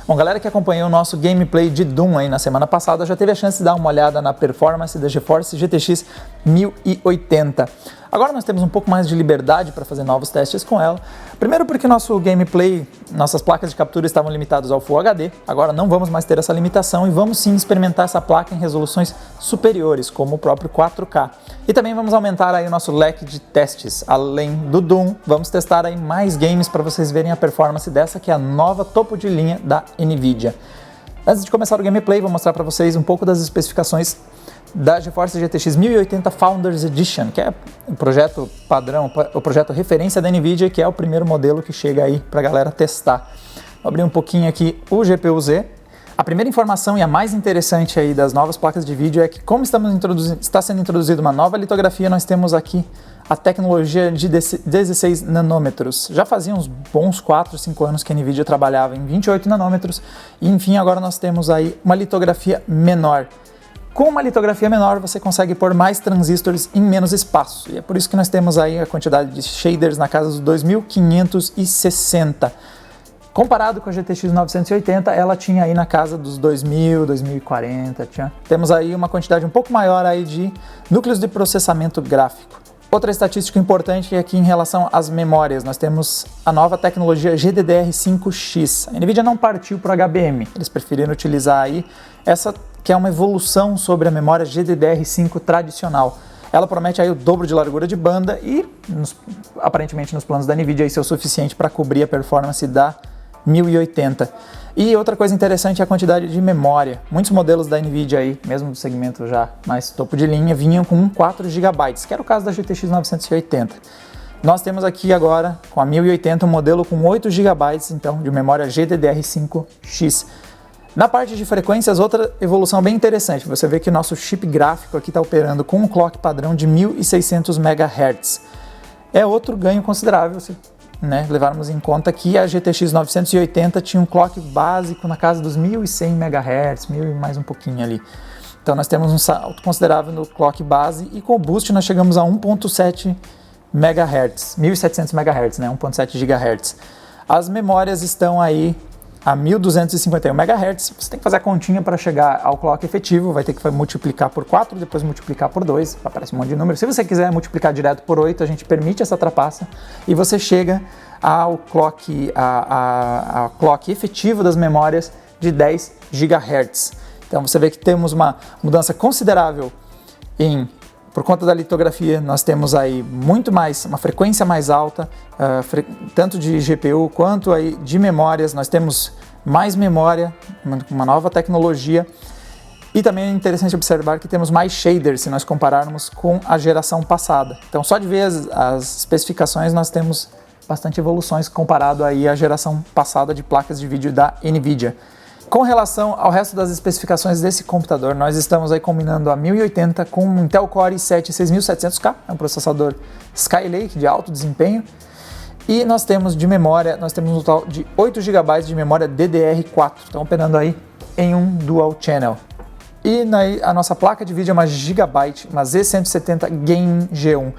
Bom, galera que acompanhou o nosso gameplay de Doom aí na semana passada já teve a chance de dar uma olhada na performance da GeForce GTX 1080. Agora nós temos um pouco mais de liberdade para fazer novos testes com ela. Primeiro porque nosso gameplay, nossas placas de captura estavam limitadas ao Full HD. Agora não vamos mais ter essa limitação e vamos sim experimentar essa placa em resoluções superiores, como o próprio 4K. E também vamos aumentar aí o nosso leque de testes. Além do Doom, vamos testar aí mais games para vocês verem a performance dessa que é a nova topo de linha da NVIDIA. Antes de começar o gameplay, vou mostrar para vocês um pouco das especificações da GeForce GTX 1080 Founders Edition, que é o projeto padrão, o projeto referência da NVIDIA, que é o primeiro modelo que chega aí para a galera testar. Vou abrir um pouquinho aqui o GPU-Z. A primeira informação e a mais interessante aí das novas placas de vídeo é que, como está sendo introduzida uma nova litografia, nós temos aqui a tecnologia de 16 nanômetros. Já fazia uns bons 4, 5 anos que a NVIDIA trabalhava em 28 nanômetros e, enfim, agora nós temos aí uma litografia menor. Com uma litografia menor, você consegue pôr mais transistores em menos espaço. E é por isso que nós temos aí a quantidade de shaders na casa dos 2560. Comparado com a GTX 980, ela tinha aí na casa dos 2000, 2040. Temos aí uma quantidade um pouco maior aí de núcleos de processamento gráfico. Outra estatística importante é que em relação às memórias, nós temos a nova tecnologia GDDR5X. A NVIDIA não partiu para o HBM, eles preferiram utilizar aí essa que é uma evolução sobre a memória GDDR5 tradicional. Ela promete aí o dobro de largura de banda e, aparentemente nos planos da NVIDIA, isso é o suficiente para cobrir a performance da 1080. E outra coisa interessante é a quantidade de memória. Muitos modelos da NVIDIA aí, mesmo do segmento já mais topo de linha, vinham com 4 GB, que era o caso da GTX 980. Nós temos aqui agora, com a 1080, um modelo com 8 GB então, de memória GDDR5X. Na parte de frequências, outra evolução bem interessante. Você vê que o nosso chip gráfico aqui está operando com um clock padrão de 1600 MHz. É outro ganho considerável, se levarmos em conta que a GTX 980 tinha um clock básico na casa dos 1100 MHz, 1000 e mais um pouquinho ali. Então nós temos um salto considerável no clock base e com o boost nós chegamos a 1.7 MHz, 1700 MHz, 1.7 GHz. As memórias estão aí a 1251 MHz, você tem que fazer a continha para chegar ao clock efetivo, vai ter que multiplicar por 4, depois multiplicar por 2, aparece um monte de número. Se você quiser multiplicar direto por 8, a gente permite essa trapaça e você chega ao clock, a clock efetivo das memórias de 10 GHz. Então você vê que temos uma mudança considerável por conta da litografia, nós temos aí muito mais, uma frequência mais alta, tanto de GPU quanto aí de memórias. Nós temos mais memória, uma nova tecnologia. E também é interessante observar que temos mais shaders se nós compararmos com a geração passada. Então só de ver as especificações nós temos bastante evoluções comparado aí à geração passada de placas de vídeo da NVIDIA. Com relação ao resto das especificações desse computador, nós estamos aí combinando a 1080 com um Intel Core i7 6700K, é um processador Skylake de alto desempenho, e nós temos de memória, nós temos um total de 8 GB de memória DDR4, estão operando aí em um Dual Channel. E a nossa placa de vídeo é uma Gigabyte, uma Z170 Game G1.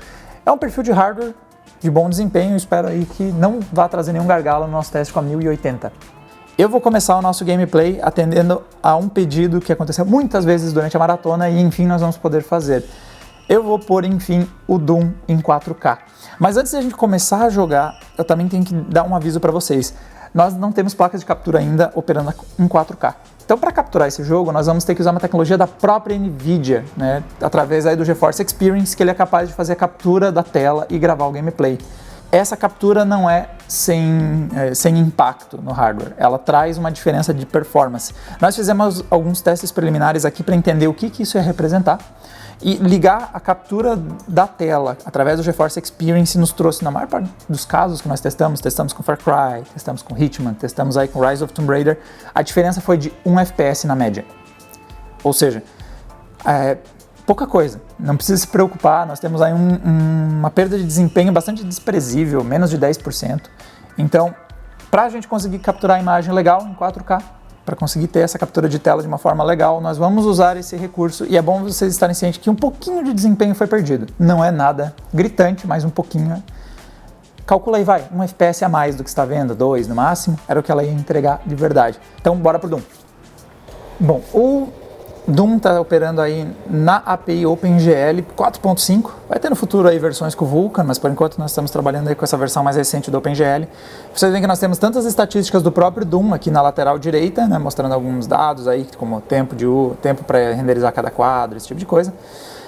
É um perfil de hardware de bom desempenho, espero aí que não vá trazer nenhum gargalo no nosso teste com a 1080. Eu vou começar o nosso gameplay atendendo a um pedido que aconteceu muitas vezes durante a maratona e enfim nós vamos poder fazer. Eu vou pôr enfim o Doom em 4K. Mas antes de a gente começar a jogar, eu também tenho que dar um aviso para vocês. Nós não temos placas de captura ainda operando em 4K. Então para capturar esse jogo nós vamos ter que usar uma tecnologia da própria NVIDIA, através aí do GeForce Experience, que ele é capaz de fazer a captura da tela e gravar o gameplay. Essa captura não é sem impacto no hardware, ela traz uma diferença de performance. Nós fizemos alguns testes preliminares aqui para entender o que isso ia representar e ligar a captura da tela através do GeForce Experience nos trouxe, na maior parte dos casos que nós testamos com Far Cry, testamos com Hitman, testamos aí com Rise of Tomb Raider, a diferença foi de 1 FPS na média. Ou seja, pouca coisa, não precisa se preocupar, nós temos aí uma perda de desempenho bastante desprezível, menos de 10%. Então, para a gente conseguir capturar a imagem legal em 4K, para conseguir ter essa captura de tela de uma forma legal, nós vamos usar esse recurso e é bom vocês estarem cientes que um pouquinho de desempenho foi perdido. Não é nada gritante, mas um pouquinho. Calcula aí, vai, 1 FPS a mais do que você está vendo, 2 no máximo, era o que ela ia entregar de verdade. Então, bora pro Doom. Bom, o Doom está operando aí na API OpenGL 4.5, vai ter no futuro aí versões com o Vulkan, mas por enquanto nós estamos trabalhando aí com essa versão mais recente do OpenGL. Vocês veem que nós temos tantas estatísticas do próprio Doom aqui na lateral direita, né, mostrando alguns dados aí, como tempo para renderizar cada quadro, esse tipo de coisa.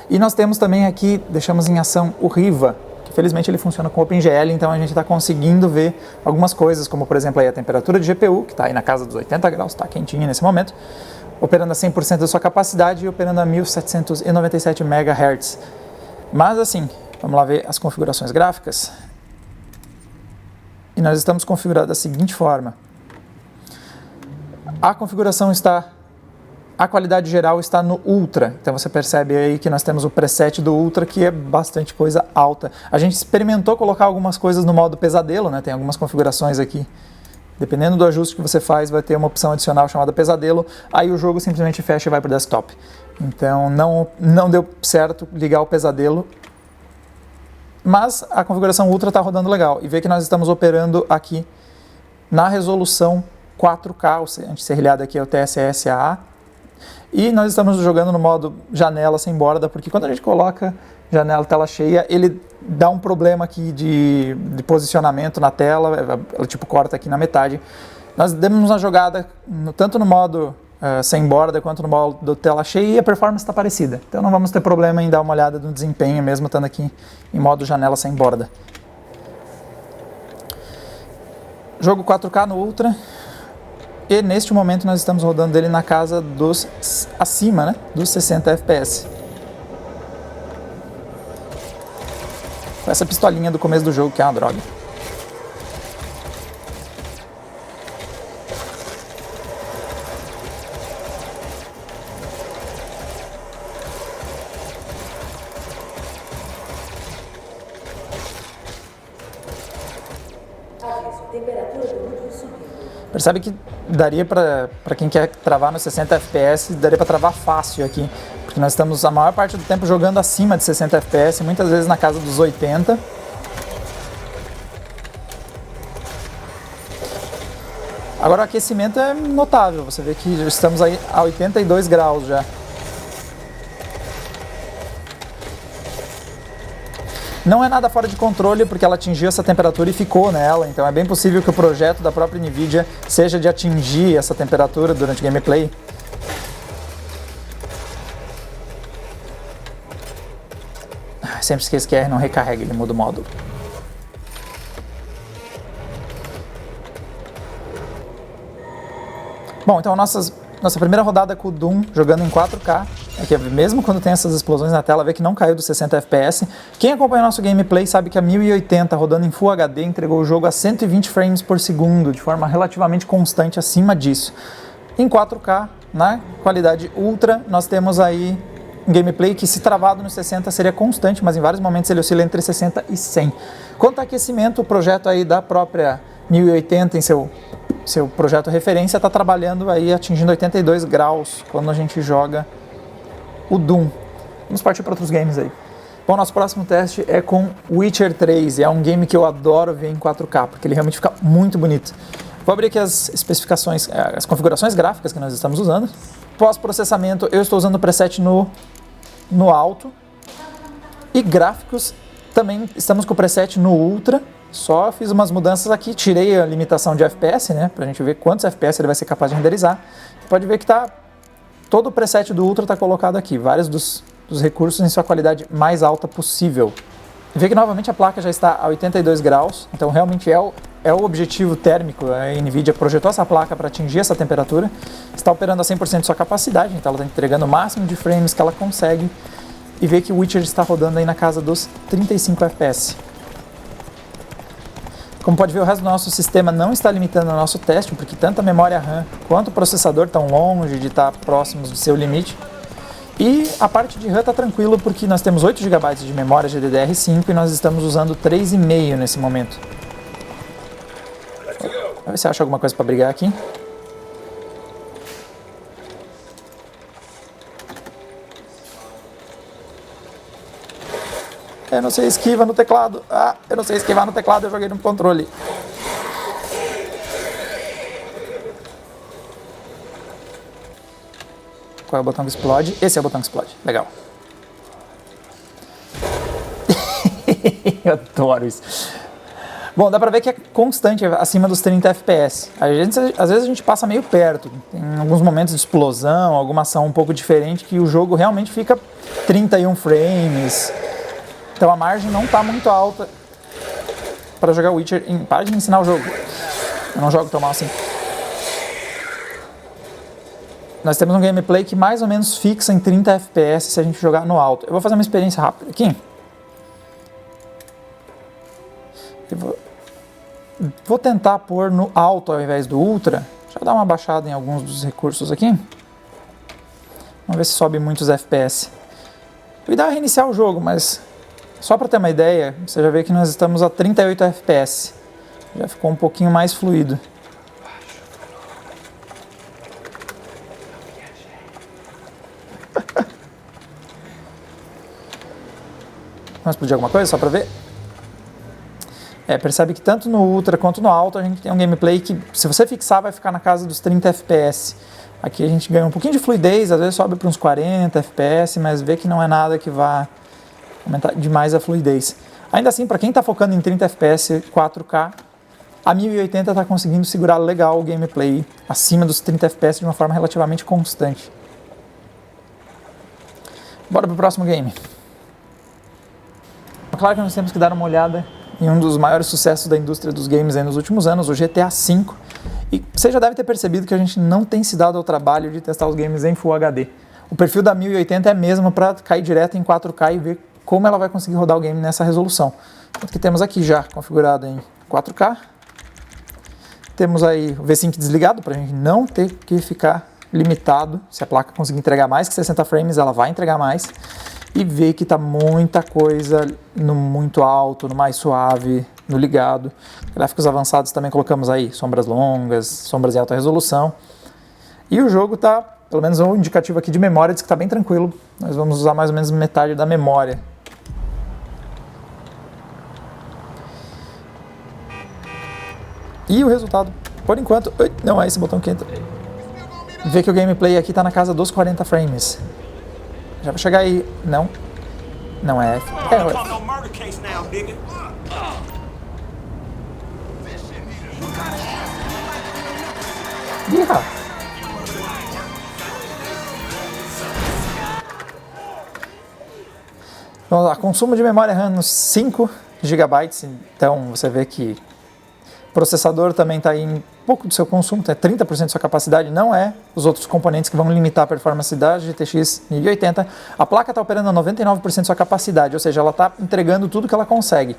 E nós temos também aqui, deixamos em ação o Riva, que felizmente ele funciona com o OpenGL, então a gente está conseguindo ver algumas coisas, como por exemplo aí a temperatura de GPU, que está aí na casa dos 80 graus, está quentinha nesse momento, operando a 100% da sua capacidade e operando a 1797 MHz. Mas assim, vamos lá ver as configurações gráficas. E nós estamos configurados da seguinte forma. A configuração está... A qualidade geral está no Ultra, então você percebe aí que nós temos o preset do Ultra, que é bastante coisa alta. A gente experimentou colocar algumas coisas no modo pesadelo, né? Tem algumas configurações aqui. Dependendo do ajuste que você faz, vai ter uma opção adicional chamada pesadelo, aí o jogo simplesmente fecha e vai para o desktop. Então não deu certo ligar o pesadelo, mas a configuração Ultra está rodando legal. E vê que nós estamos operando aqui na resolução 4K, o anti-serrilhado aqui é o TSS-AA, e nós estamos jogando no modo janela sem borda, porque quando a gente coloca janela tela cheia, ele dá um problema aqui de posicionamento na tela, ela tipo corta aqui na metade. Nós demos uma jogada tanto no modo sem borda quanto no modo tela cheia e a performance está parecida. Então não vamos ter problema em dar uma olhada no desempenho mesmo estando aqui em modo janela sem borda. Jogo 4K no Ultra. E neste momento nós estamos rodando ele na casa dos acima, né, dos 60 FPS. Com essa pistolinha do começo do jogo que é uma droga. Percebe que daria para quem quer travar nos 60 FPS, daria para travar fácil aqui, porque nós estamos a maior parte do tempo jogando acima de 60 FPS, muitas vezes na casa dos 80. Agora o aquecimento é notável, você vê que estamos aí a 82 graus já. Não é nada fora de controle, porque ela atingiu essa temperatura e ficou nela, então é bem possível que o projeto da própria NVIDIA seja de atingir essa temperatura durante o gameplay. Sempre esqueço que R não recarrega, ele muda o módulo. Bom, então nossa primeira rodada com o Doom jogando em 4K, é que mesmo quando tem essas explosões na tela, vê que não caiu dos 60 FPS. Quem acompanha o nosso gameplay sabe que a 1080 rodando em Full HD entregou o jogo a 120 frames por segundo, de forma relativamente constante acima disso. Em 4K, na qualidade Ultra, nós temos aí um gameplay que, se travado nos 60, seria constante, mas em vários momentos ele oscila entre 60 e 100. Quanto a aquecimento, o projeto aí da própria 1080 em seu projeto referência está trabalhando aí atingindo 82 graus quando a gente joga o Doom. Vamos partir para outros games aí. Bom, nosso próximo teste é com Witcher 3, e é um game que eu adoro ver em 4K, porque ele realmente fica muito bonito. Vou abrir aqui as especificações, as configurações gráficas que nós estamos usando. Pós-processamento, eu estou usando o preset no alto. E gráficos, também estamos com o preset no Ultra. Só fiz umas mudanças aqui, tirei a limitação de FPS, né, pra gente ver quantos FPS ele vai ser capaz de renderizar. Pode ver que todo o preset do Ultra está colocado aqui, vários dos recursos em sua qualidade mais alta possível. Vê que novamente a placa já está a 82 graus, então realmente é o objetivo térmico. A NVIDIA projetou essa placa para atingir essa temperatura. Está operando a 100% de sua capacidade, então ela está entregando o máximo de frames que ela consegue. E vê que o Witcher está rodando aí na casa dos 35 FPS. Como pode ver, o resto do nosso sistema não está limitando o nosso teste, porque tanto a memória RAM quanto o processador estão longe de estar próximos do seu limite. E a parte de RAM está tranquilo, porque nós temos 8 GB de memória GDDR5 e nós estamos usando 3,5 nesse momento. Vamos ver se acha alguma coisa para brigar aqui. Eu não sei esquiva no teclado. Ah, eu não sei esquivar no teclado, eu joguei no controle. Qual é o botão que explode? Esse é o botão que explode. Legal. Eu adoro isso. Bom, dá pra ver que é constante, acima dos 30 FPS. Às vezes a gente passa meio perto. Tem alguns momentos de explosão, alguma ação um pouco diferente, que o jogo realmente fica 31 frames. Então a margem não tá muito alta para jogar Witcher. Para de me ensinar o jogo. Eu não jogo tão mal assim. Nós temos um gameplay que mais ou menos fixa em 30 FPS se a gente jogar no alto. Eu vou fazer uma experiência rápida aqui. Vou tentar pôr no alto ao invés do ultra. Deixa eu dar uma baixada em alguns dos recursos aqui. Vamos ver se sobe muitos FPS. O ideal é reiniciar o jogo, mas só para ter uma ideia, você já vê que nós estamos a 38 FPS. Já ficou um pouquinho mais fluido. Vamos explodir alguma coisa só para ver? Percebe que tanto no Ultra quanto no Alto a gente tem um gameplay que, se você fixar, vai ficar na casa dos 30 FPS. Aqui a gente ganha um pouquinho de fluidez, às vezes sobe para uns 40 FPS, mas vê que não é nada que vá aumentar demais a fluidez. Ainda assim, para quem está focando em 30 FPS 4K, a 1080 está conseguindo segurar legal o gameplay acima dos 30 FPS de uma forma relativamente constante. Bora pro próximo game. Claro que nós temos que dar uma olhada em um dos maiores sucessos da indústria dos games aí nos últimos anos, o GTA V. E você já deve ter percebido que a gente não tem se dado ao trabalho de testar os games em Full HD. O perfil da 1080 é mesmo para cair direto em 4K e ver como ela vai conseguir rodar o game nessa resolução. Tanto que temos aqui já configurado em 4K. Temos aí o V-Sync desligado para a gente não ter que ficar limitado. Se a placa conseguir entregar mais que 60 frames, ela vai entregar mais. E ver que está muita coisa no muito alto, no mais suave, no ligado. Gráficos avançados também colocamos aí, sombras longas, sombras em alta resolução. E o jogo está, pelo menos um indicativo aqui de memória, diz que está bem tranquilo. Nós vamos usar mais ou menos metade da memória. E o resultado, por enquanto, não é esse botão que entra. Vê que o gameplay aqui está na casa dos 40 frames. Já vai chegar aí. Não. Não é F. É o F. Iha. Vamos lá. Consumo de memória RAM nos 5 GB. Então você vê que o processador também está em um pouco do seu consumo, é 30% da sua capacidade, não é os outros componentes que vão limitar a performance da GTX 1080. A placa está operando a 99% da sua capacidade, ou seja, ela está entregando tudo que ela consegue.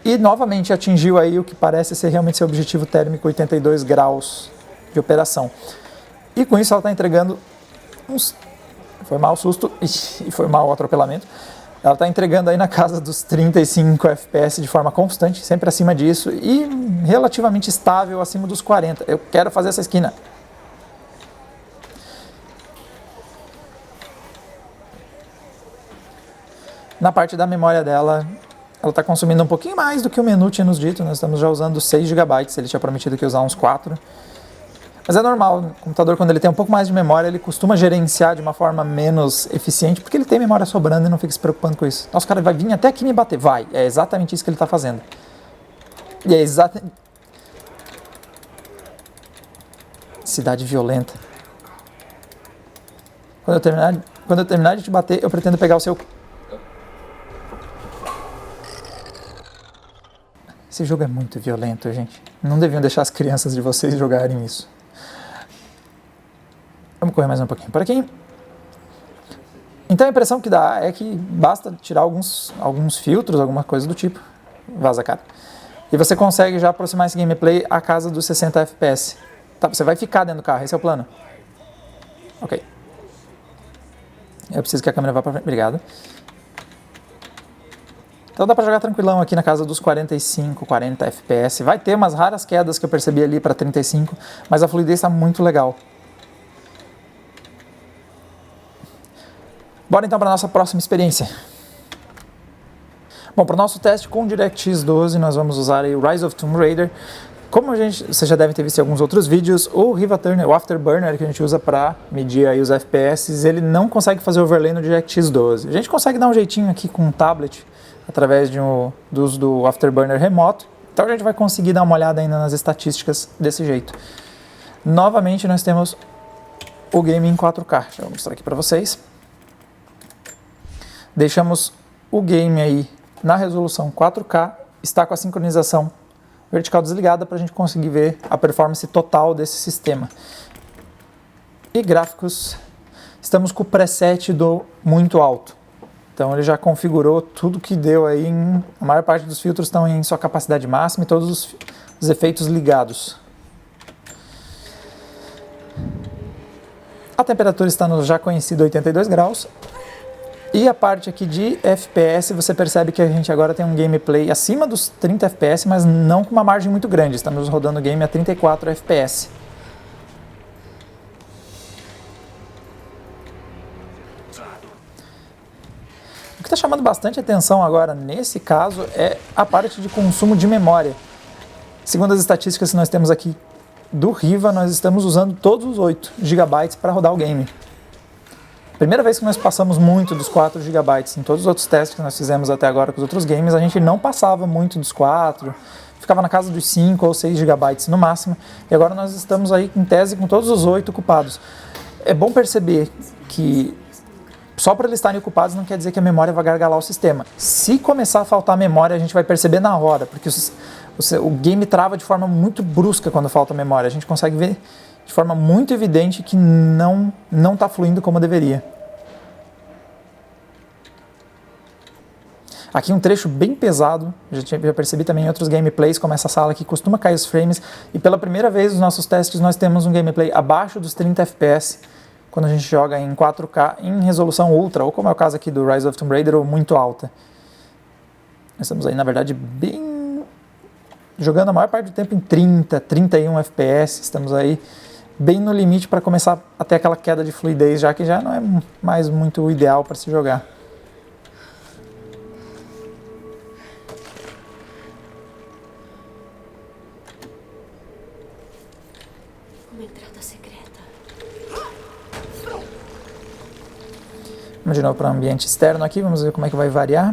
E novamente atingiu aí o que parece ser realmente seu objetivo térmico, 82 graus de operação. E com isso ela está entregando uns... Foi mal o susto e foi mal o atropelamento. Ela está entregando aí na casa dos 35 FPS de forma constante, sempre acima disso, e relativamente estável acima dos 40. Eu quero fazer essa esquina. Na parte da memória dela, ela está consumindo um pouquinho mais do que o menu tinha nos dito. Nós estamos já usando 6 GB, ele tinha prometido que ia usar uns 4. Mas é normal, o computador, quando ele tem um pouco mais de memória, ele costuma gerenciar de uma forma menos eficiente, porque ele tem memória sobrando e não fica se preocupando com isso. Nossa, o cara vai vir até aqui me bater. Vai, é exatamente isso que ele está fazendo. E é exatamente... Cidade violenta. Quando eu terminar de te bater, eu pretendo pegar o seu... Esse jogo é muito violento, gente. Não deviam deixar as crianças de vocês jogarem isso. Vamos correr mais um pouquinho por aqui. Então a impressão que dá é que basta tirar alguns filtros, alguma coisa do tipo. Vaza, cara. E você consegue já aproximar esse gameplay à casa dos 60 FPS. Tá, você vai ficar dentro do carro, esse é o plano. Ok. Eu preciso que a câmera vá para frente. Obrigado. Então dá para jogar tranquilão aqui na casa dos 45, 40 FPS. Vai ter umas raras quedas que eu percebi ali para 35, mas a fluidez está muito legal. Bora então para a nossa próxima experiência. Bom, para o nosso teste com o DirectX 12, nós vamos usar aí o Rise of Tomb Raider. Como você já deve ter visto em alguns outros vídeos, o Riva Turner, o Afterburner que a gente usa para medir aí os FPS, ele não consegue fazer overlay no DirectX 12. A gente consegue dar um jeitinho aqui com um tablet, através do uso do Afterburner remoto, então a gente vai conseguir dar uma olhada ainda nas estatísticas desse jeito. Novamente nós temos o game em 4K, deixa eu mostrar aqui para vocês. Deixamos o game aí na resolução 4K, está com a sincronização vertical desligada para a gente conseguir ver a performance total desse sistema. E gráficos, estamos com o preset do muito alto. Então ele já configurou tudo que deu aí, a maior parte dos filtros estão em sua capacidade máxima e todos os efeitos ligados. A temperatura está no já conhecido 82 graus. E a parte aqui de FPS, você percebe que a gente agora tem um gameplay acima dos 30 FPS, mas não com uma margem muito grande. Estamos rodando o game a 34 FPS. O que está chamando bastante atenção agora, nesse caso, é a parte de consumo de memória. Segundo as estatísticas que nós temos aqui do Riva, nós estamos usando todos os 8 GB para rodar o game. Primeira vez que nós passamos muito dos 4 GB. Em todos os outros testes que nós fizemos até agora com os outros games, a gente não passava muito dos 4, ficava na casa dos 5 ou 6 GB no máximo, e agora nós estamos aí em tese com todos os 8 ocupados. É bom perceber que só por eles estarem ocupados não quer dizer que a memória vai gargalar o sistema. Se começar a faltar memória, a gente vai perceber na hora, porque o game trava de forma muito brusca quando falta memória. A gente consegue ver de forma muito evidente que não está fluindo como deveria. Aqui um trecho bem pesado, já percebi também em outros gameplays, como essa sala aqui costuma cair os frames, e pela primeira vez nos nossos testes nós temos um gameplay abaixo dos 30 FPS, quando a gente joga em 4K em resolução ultra, ou como é o caso aqui do Rise of Tomb Raider, ou muito alta. Nós estamos aí, na verdade, jogando a maior parte do tempo em 30, 31 FPS, estamos aí bem no limite para começar a ter aquela queda de fluidez, já que já não é mais muito o ideal para se jogar. Uma entrada secreta. Vamos de novo para o ambiente externo aqui, vamos ver como é que vai variar.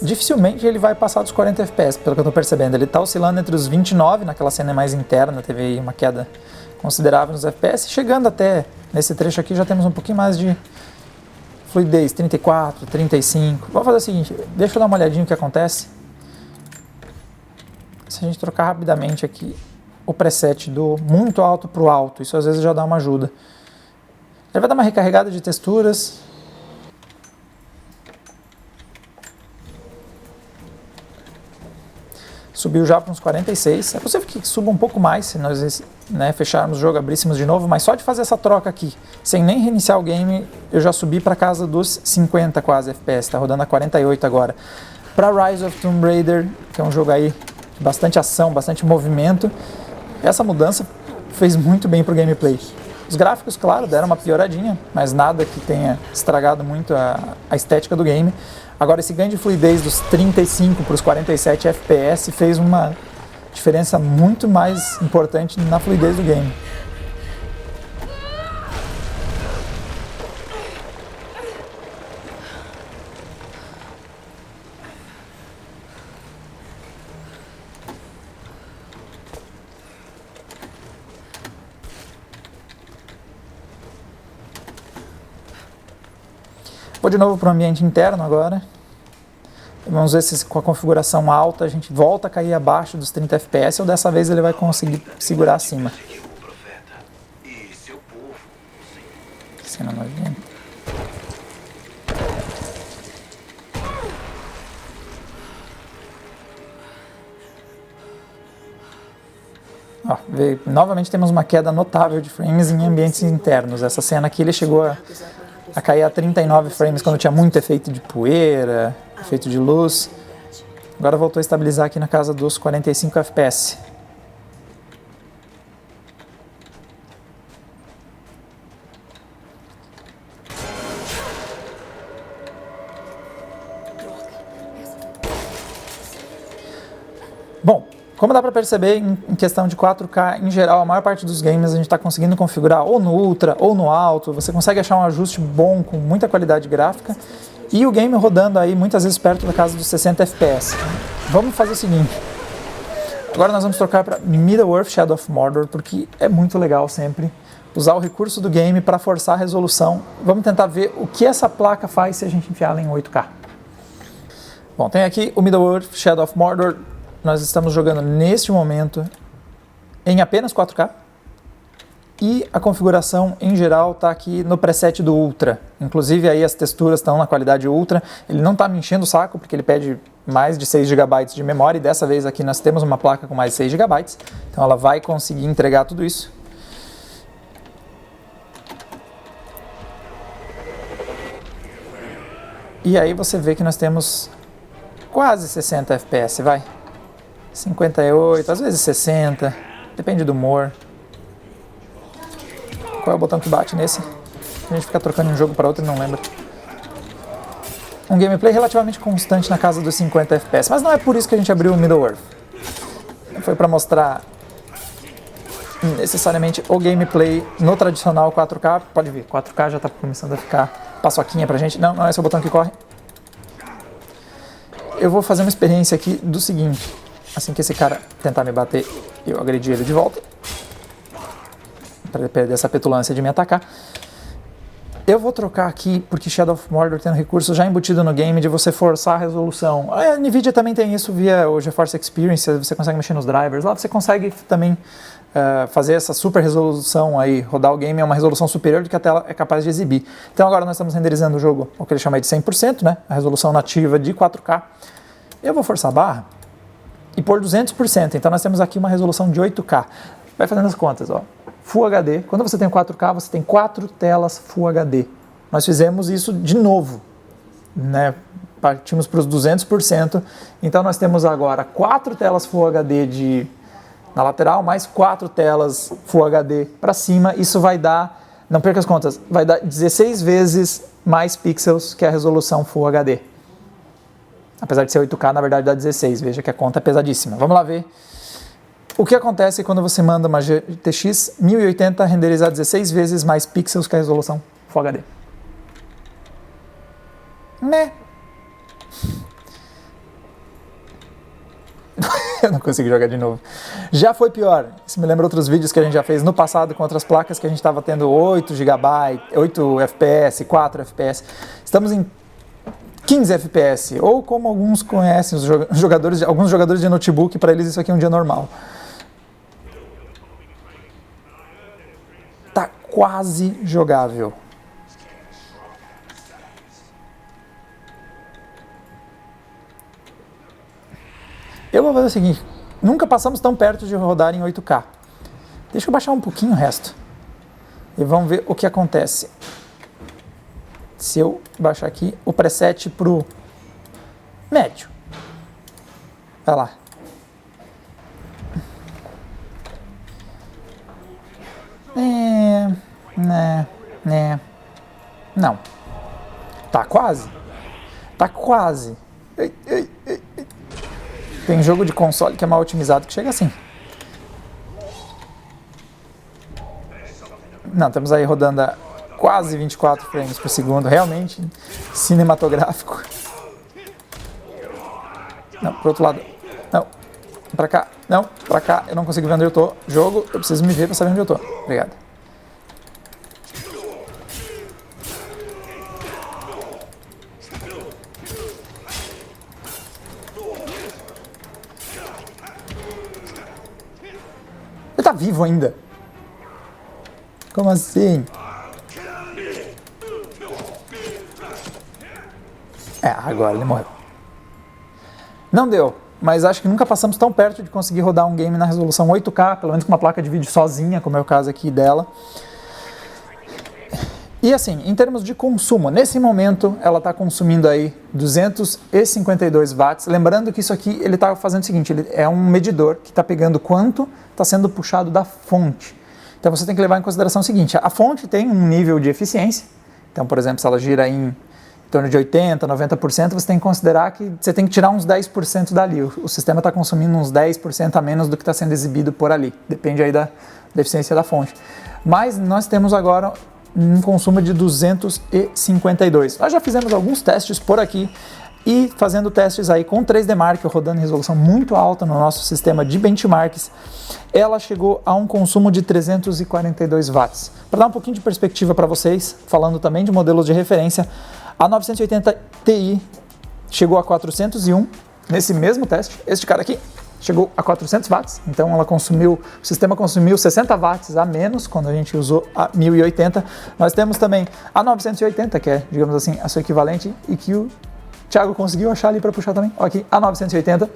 Dificilmente ele vai passar dos 40 FPS, pelo que eu estou percebendo. Ele está oscilando entre os 29, naquela cena mais interna, teve aí uma queda considerável nos FPS, chegando até, nesse trecho aqui, já temos um pouquinho mais de fluidez, 34, 35. Vamos fazer o seguinte, deixa eu dar uma olhadinha no que acontece. Se a gente trocar rapidamente aqui o preset do muito alto para o alto, isso às vezes já dá uma ajuda. Ele vai dar uma recarregada de texturas. Subiu já para uns 46, é possível que suba um pouco mais se nós fecharmos o jogo, abríssemos de novo, mas só de fazer essa troca aqui, sem nem reiniciar o game, eu já subi para casa dos 50 quase FPS, está rodando a 48 agora. Para Rise of Tomb Raider, que é um jogo aí de bastante ação, bastante movimento, essa mudança fez muito bem para o gameplay. Os gráficos, claro, deram uma pioradinha, mas nada que tenha estragado muito a estética do game. Agora, esse ganho de fluidez dos 35 para os 47 FPS fez uma diferença muito mais importante na fluidez do game. Vou de novo para o ambiente interno agora. Vamos ver se com a configuração alta a gente volta a cair abaixo dos 30 FPS ou dessa vez ele vai conseguir segurar acima. Cena nojenta. Ó, novamente temos uma queda notável de frames em ambientes internos. Essa cena aqui ele chegou a cair a 39 frames quando tinha muito efeito de poeira, efeito de luz. Agora voltou a estabilizar aqui na casa dos 45 FPS. Como dá para perceber, em questão de 4K, em geral, a maior parte dos games a gente está conseguindo configurar ou no Ultra ou no Alto. Você consegue achar um ajuste bom, com muita qualidade gráfica. E o game rodando aí muitas vezes perto da casa dos 60 FPS. Vamos fazer o seguinte. Agora nós vamos trocar para Middle-earth Shadow of Mordor, porque é muito legal sempre usar o recurso do game para forçar a resolução. Vamos tentar ver o que essa placa faz se a gente enfiar ela em 8K. Bom, tem aqui o Middle-earth Shadow of Mordor. Nós estamos jogando neste momento em apenas 4K e a configuração em geral está aqui no preset do Ultra. Inclusive aí as texturas estão na qualidade Ultra. Ele não está me enchendo o saco porque ele pede mais de 6 GB de memória e dessa vez aqui nós temos uma placa com mais de 6 GB. Então ela vai conseguir entregar tudo isso. E aí você vê que nós temos quase 60 FPS, vai. 58, às vezes 60, depende do humor. Qual é o botão que bate nesse? A gente fica trocando de um jogo para outro e não lembra. Um gameplay relativamente constante na casa dos 50 FPS, mas não é por isso que a gente abriu o Middle-earth. Foi para mostrar necessariamente o gameplay no tradicional 4K. Pode ver, 4K já está começando a ficar paçoquinha pra gente. Não, esse é o botão que corre. Eu vou fazer uma experiência aqui do seguinte. Assim que esse cara tentar me bater, eu agredi ele de volta. Para ele perder essa petulância de me atacar. Eu vou trocar aqui, porque Shadow of Mordor tem um recurso já embutido no game de você forçar a resolução. A NVIDIA também tem isso via o GeForce Experience, você consegue mexer nos drivers. Lá você consegue também fazer essa super resolução aí, rodar o game a uma resolução superior do que a tela é capaz de exibir. Então agora nós estamos renderizando o jogo, o que ele chama de 100%, né? A resolução nativa de 4K. Eu vou forçar a barra e pôr 200%, então nós temos aqui uma resolução de 8K. Vai fazendo as contas, ó. Full HD, quando você tem 4K, você tem 4 telas Full HD. Nós fizemos isso de novo, né? Partimos para os 200%, então nós temos agora 4 telas Full HD na lateral, mais 4 telas Full HD para cima. Isso vai dar, não perca as contas, vai dar 16 vezes mais pixels que a resolução Full HD. Apesar de ser 8K, na verdade dá 16, veja que a conta é pesadíssima. Vamos lá ver o que acontece quando você manda uma GTX 1080 renderizar 16 vezes mais pixels que a resolução Full HD. Né? Eu não consigo jogar de novo. Já foi pior. Isso me lembra outros vídeos que a gente já fez no passado com outras placas que a gente estava tendo 8 GB, 8 FPS, 4 FPS. Estamos em 15 FPS, ou como alguns conhecem, alguns jogadores de notebook, para eles isso aqui é um dia normal. Tá quase jogável. Eu vou fazer o seguinte, nunca passamos tão perto de rodar em 8K. Deixa eu baixar um pouquinho o resto. E vamos ver o que acontece. Se eu baixar aqui o preset pro médio. Vai lá. Não. Tá quase. Tá quase. Tem jogo de console que é mal otimizado que chega assim. Não, estamos aí rodando a quase 24 frames por segundo, realmente cinematográfico. Não, pro outro lado. Não, pra cá. Não, pra cá. Eu não consigo ver onde eu tô. Jogo, eu preciso me ver pra saber onde eu tô. Obrigado. Ele tá vivo ainda. Como assim? Agora ele morreu. Não deu, mas acho que nunca passamos tão perto de conseguir rodar um game na resolução 8K, pelo menos com uma placa de vídeo sozinha, como é o caso aqui dela. E assim, em termos de consumo, nesse momento ela está consumindo aí 252 watts. Lembrando que isso aqui ele está fazendo o seguinte, ele é um medidor que está pegando quanto está sendo puxado da fonte. Então você tem que levar em consideração o seguinte, a fonte tem um nível de eficiência. Então, por exemplo, se ela gira em torno de 80%, 90%, você tem que considerar que você tem que tirar uns 10% dali. O sistema está consumindo uns 10% a menos do que está sendo exibido por ali. Depende aí da eficiência da fonte. Mas nós temos agora um consumo de 252. Nós já fizemos alguns testes por aqui e fazendo testes aí com 3D Mark, rodando em resolução muito alta no nosso sistema de benchmarks, ela chegou a um consumo de 342 watts. Para dar um pouquinho de perspectiva para vocês, falando também de modelos de referência, a 980 Ti chegou a 401 nesse mesmo teste. Este cara aqui chegou a 400 watts, então o sistema consumiu 60 watts a menos quando a gente usou a 1080. Nós temos também a 980, que é, digamos assim, a sua equivalente, e que o Thiago conseguiu achar ali para puxar também. Aqui, a 980.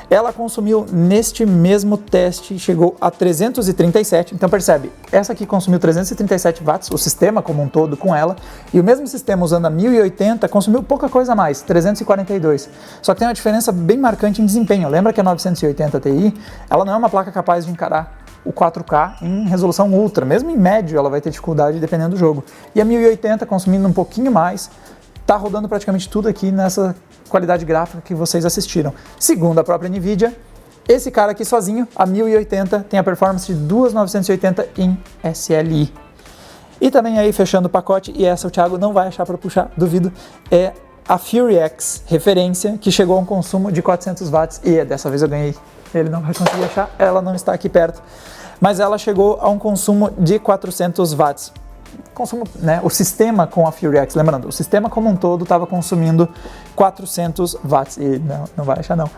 Ela consumiu neste mesmo teste, chegou a 337, então percebe, essa aqui consumiu 337 watts, o sistema como um todo com ela, e o mesmo sistema usando a 1080 consumiu pouca coisa a mais, 342. Só que tem uma diferença bem marcante em desempenho. Lembra que a 980 Ti, ela não é uma placa capaz de encarar o 4K em resolução ultra, mesmo em médio ela vai ter dificuldade dependendo do jogo. E a 1080 consumindo um pouquinho mais, está rodando praticamente tudo aqui nessa qualidade gráfica que vocês assistiram. Segundo a própria NVIDIA, esse cara aqui sozinho, a 1080, tem a performance de duas 980 em SLI. E também aí, fechando o pacote, e essa o Thiago não vai achar para puxar, duvido, é a Fury X referência, que chegou a um consumo de 400 watts, e dessa vez eu ganhei, ele não vai conseguir achar, ela não está aqui perto, mas ela chegou a um consumo de 400 watts. Consumo, né, o sistema com a Fury X, lembrando, o sistema como um todo estava consumindo 400 watts, e não vai achar não.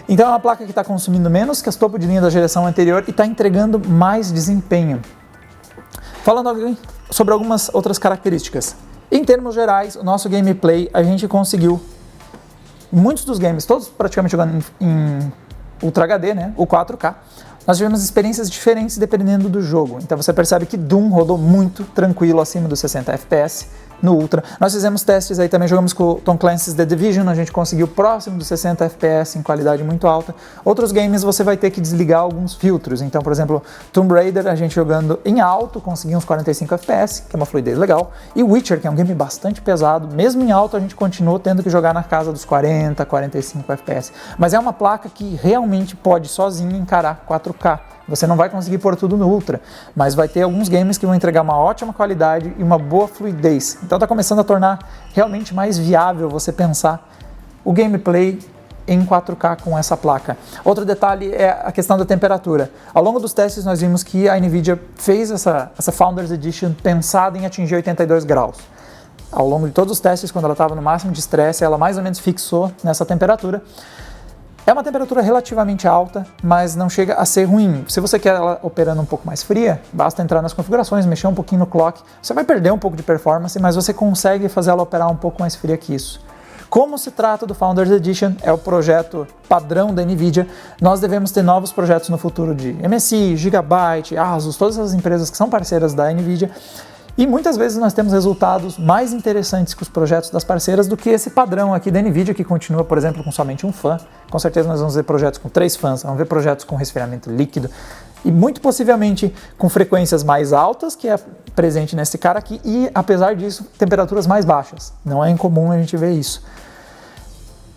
Então é uma placa que está consumindo menos que as topo de linha da geração anterior e está entregando mais desempenho. Falando sobre algumas outras características. Em termos gerais, o nosso gameplay, a gente conseguiu muitos dos games, todos praticamente jogando em Ultra HD, né, o 4K, nós tivemos experiências diferentes dependendo do jogo. Então você percebe que Doom rodou muito tranquilo acima dos 60 FPS no Ultra. Nós fizemos testes aí também, jogamos com o Tom Clancy's The Division, a gente conseguiu próximo dos 60 FPS em qualidade muito alta. Outros games você vai ter que desligar alguns filtros. Então, por exemplo, Tomb Raider, a gente jogando em alto, conseguiu uns 45 FPS, que é uma fluidez legal. E Witcher, que é um game bastante pesado, mesmo em alto a gente continuou tendo que jogar na casa dos 40, 45 FPS. Mas é uma placa que realmente pode sozinha encarar 4K. Você não vai conseguir pôr tudo no Ultra, mas vai ter alguns games que vão entregar uma ótima qualidade e uma boa fluidez. Então está começando a tornar realmente mais viável você pensar o gameplay em 4K com essa placa. Outro detalhe é a questão da temperatura. Ao longo dos testes nós vimos que a NVIDIA fez essa Founders Edition pensada em atingir 82 graus. Ao longo de todos os testes, quando ela estava no máximo de estresse, ela mais ou menos fixou nessa temperatura. É uma temperatura relativamente alta, mas não chega a ser ruim. Se você quer ela operando um pouco mais fria, basta entrar nas configurações, mexer um pouquinho no clock. Você vai perder um pouco de performance, mas você consegue fazer ela operar um pouco mais fria que isso. Como se trata do Founders Edition, é o projeto padrão da NVIDIA, nós devemos ter novos projetos no futuro de MSI, Gigabyte, Asus, todas as empresas que são parceiras da NVIDIA. E muitas vezes nós temos resultados mais interessantes que os projetos das parceiras do que esse padrão aqui da NVIDIA, que continua, por exemplo, com somente um fã. Com certeza nós vamos ver projetos com 3 fãs, vamos ver projetos com resfriamento líquido e muito possivelmente com frequências mais altas, que é presente nesse cara aqui, e apesar disso, temperaturas mais baixas. Não é incomum a gente ver isso.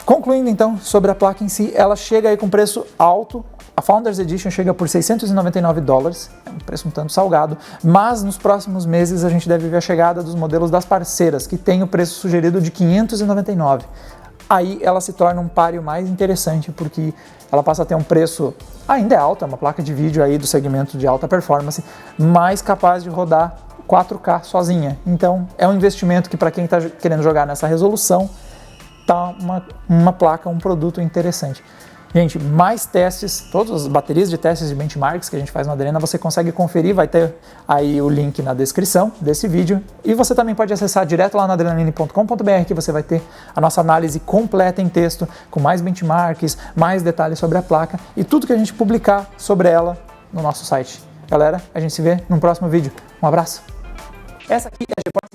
Concluindo então sobre a placa em si, ela chega aí com preço alto. A Founders Edition chega por $699, é um preço um tanto salgado, mas nos próximos meses a gente deve ver a chegada dos modelos das parceiras, que tem o preço sugerido de $599. Aí ela se torna um páreo mais interessante, porque ela passa a ter um preço, ainda é alto, é uma placa de vídeo aí do segmento de alta performance, mas capaz de rodar 4K sozinha. Então é um investimento que para quem está querendo jogar nessa resolução, tá uma placa, um produto interessante. Gente, mais testes, todas as baterias de testes de benchmarks que a gente faz no Adrena, você consegue conferir, vai ter aí o link na descrição desse vídeo. E você também pode acessar direto lá no adrenaline.com.br, que você vai ter a nossa análise completa em texto, com mais benchmarks, mais detalhes sobre a placa e tudo que a gente publicar sobre ela no nosso site. Galera, a gente se vê no próximo vídeo. Um abraço! Essa aqui é a GeForce